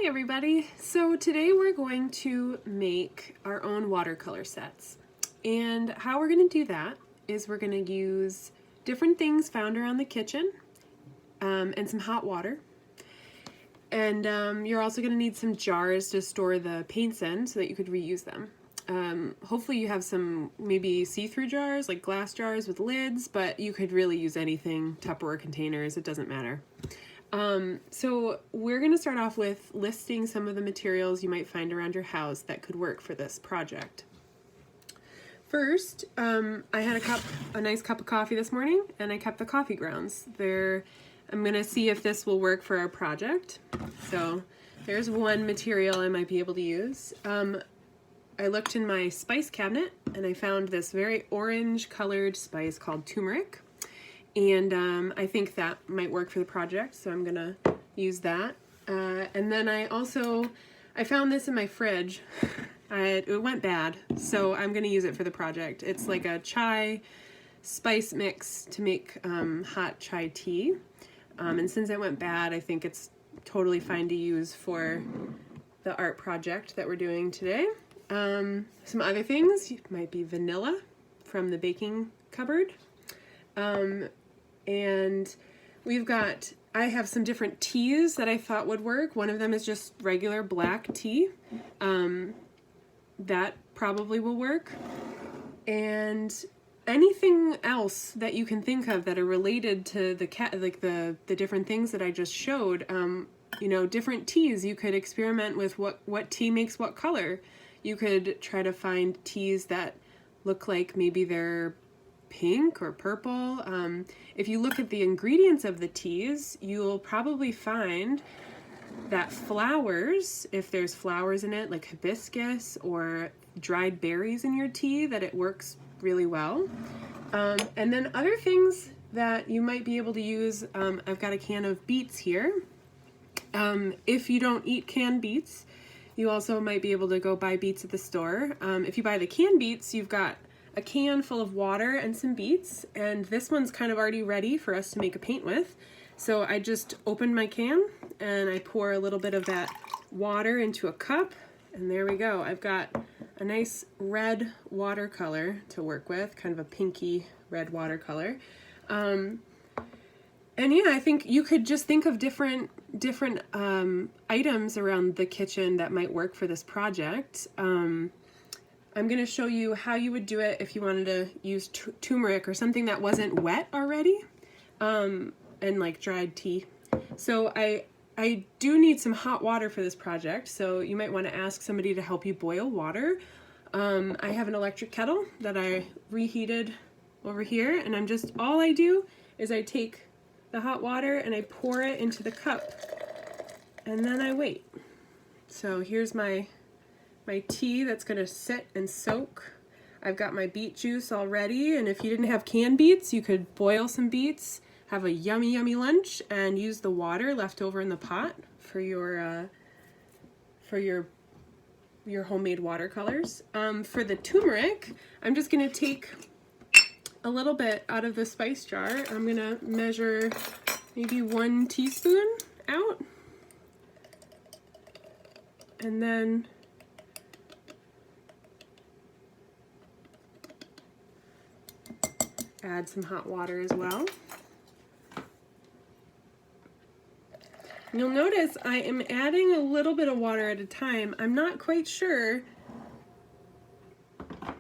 Hey everybody! So today we're going to make our own watercolor sets. And how we're going to do that is we're going to use different things found around the kitchen and some hot water. And you're also going to need some jars to store the paints in so that you could reuse them. Hopefully you have some maybe see-through jars, like glass jars with lids, but you could really use anything, Tupperware containers, it doesn't matter. So we're going to start off with listing some of the materials you might find around your house that could work for this project. First, I had a nice cup of coffee this morning, and I kept the coffee grounds. I'm going to see if this will work for our project. So there's one material I might be able to use. I looked in my spice cabinet, and I found this very orange colored spice called turmeric. And I think that might work for the project, so I'm gonna use that. And then I found this in my fridge. It went bad, so I'm gonna use it for the project. It's like a chai spice mix to make hot chai tea. And since it went bad, I think it's totally fine to use for the art project that we're doing today. Some other things might be vanilla from the baking cupboard. And I have some different teas that I thought would work. One of them is just regular black tea. That probably will work. And anything else that you can think of that are related to the different things that I just showed, different teas. You could experiment with what tea makes what color. You could try to find teas that look like maybe they're pink or purple. If you look at the ingredients of the teas, you'll probably find that flowers, if there's flowers in it, like hibiscus or dried berries in your tea, that it works really well. And then other things that you might be able to use, I've got a can of beets here. If you don't eat canned beets, you also might be able to go buy beets at the store. If you buy the canned beets, you've got a can full of water and some beets, and this one's kind of already ready for us to make a paint with. So I just opened my can and I pour a little bit of that water into a cup, and there we go. I've got a nice red watercolor to work with, kind of a pinky red watercolor. And yeah, I think you could just think of different items around the kitchen that might work for this project. I'm going to show you how you would do it if you wanted to use turmeric or something that wasn't wet already, and like dried tea. So I do need some hot water for this project, so you might want to ask somebody to help you boil water. I have an electric kettle that I reheated over here, and all I do is I take the hot water and I pour it into the cup, and then I wait. So here's my tea that's going to sit and soak. I've got my beet juice already, and if you didn't have canned beets, you could boil some beets, have a yummy lunch, and use the water left over in the pot for your homemade watercolors. For the turmeric, I'm just going to take a little bit out of the spice jar. I'm going to measure maybe 1 teaspoon out, and then add some hot water as well. You'll notice I am adding a little bit of water at a time. I'm not quite sure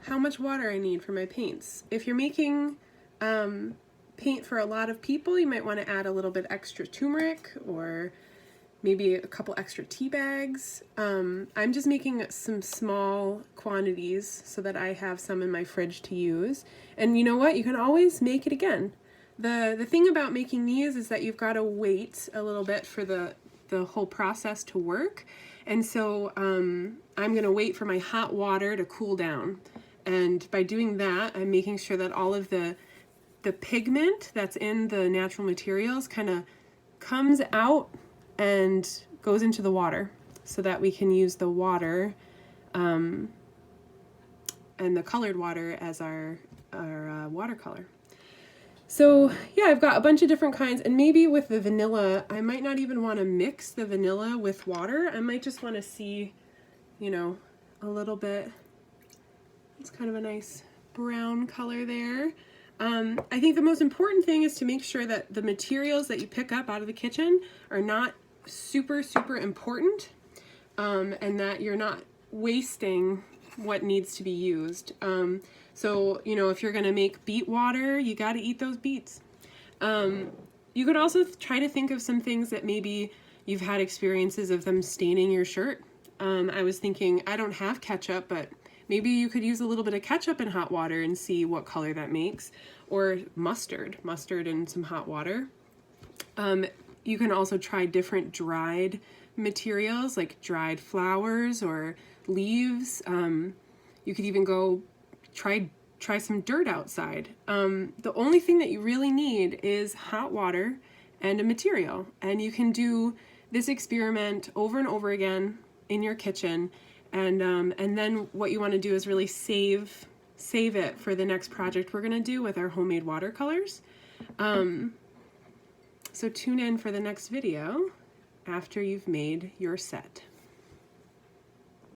how much water I need for my paints. If you're making paint for a lot of people, you might want to add a little bit extra turmeric or maybe a couple extra tea bags. I'm just making some small quantities so that I have some in my fridge to use. And you know what? You can always make it again. The thing about making these is that you've got to wait a little bit for the whole process to work. And so I'm going to wait for my hot water to cool down. And by doing that, I'm making sure that all of the pigment that's in the natural materials kind of comes out and goes into the water so that we can use the water and the colored water as our watercolor. So yeah, I've got a bunch of different kinds, and maybe with the vanilla, I might not even want to mix the vanilla with water. I might just want to see, you know, a little bit. It's kind of a nice brown color there. I think the most important thing is to make sure that the materials that you pick up out of the kitchen are not super, super important, and that you're not wasting what needs to be used. So, you know, if you're gonna make beet water, you gotta eat those beets. You could also try to think of some things that maybe you've had experiences of them staining your shirt. I was thinking, I don't have ketchup, but maybe you could use a little bit of ketchup in hot water and see what color that makes, or mustard in some hot water. You can also try different dried materials like dried flowers or leaves. You could even go try some dirt outside. The only thing that you really need is hot water and a material, and you can do this experiment over and over again in your kitchen. And then what you want to do is really save it for the next project we're going to do with our homemade watercolors. So tune in for the next video after you've made your set.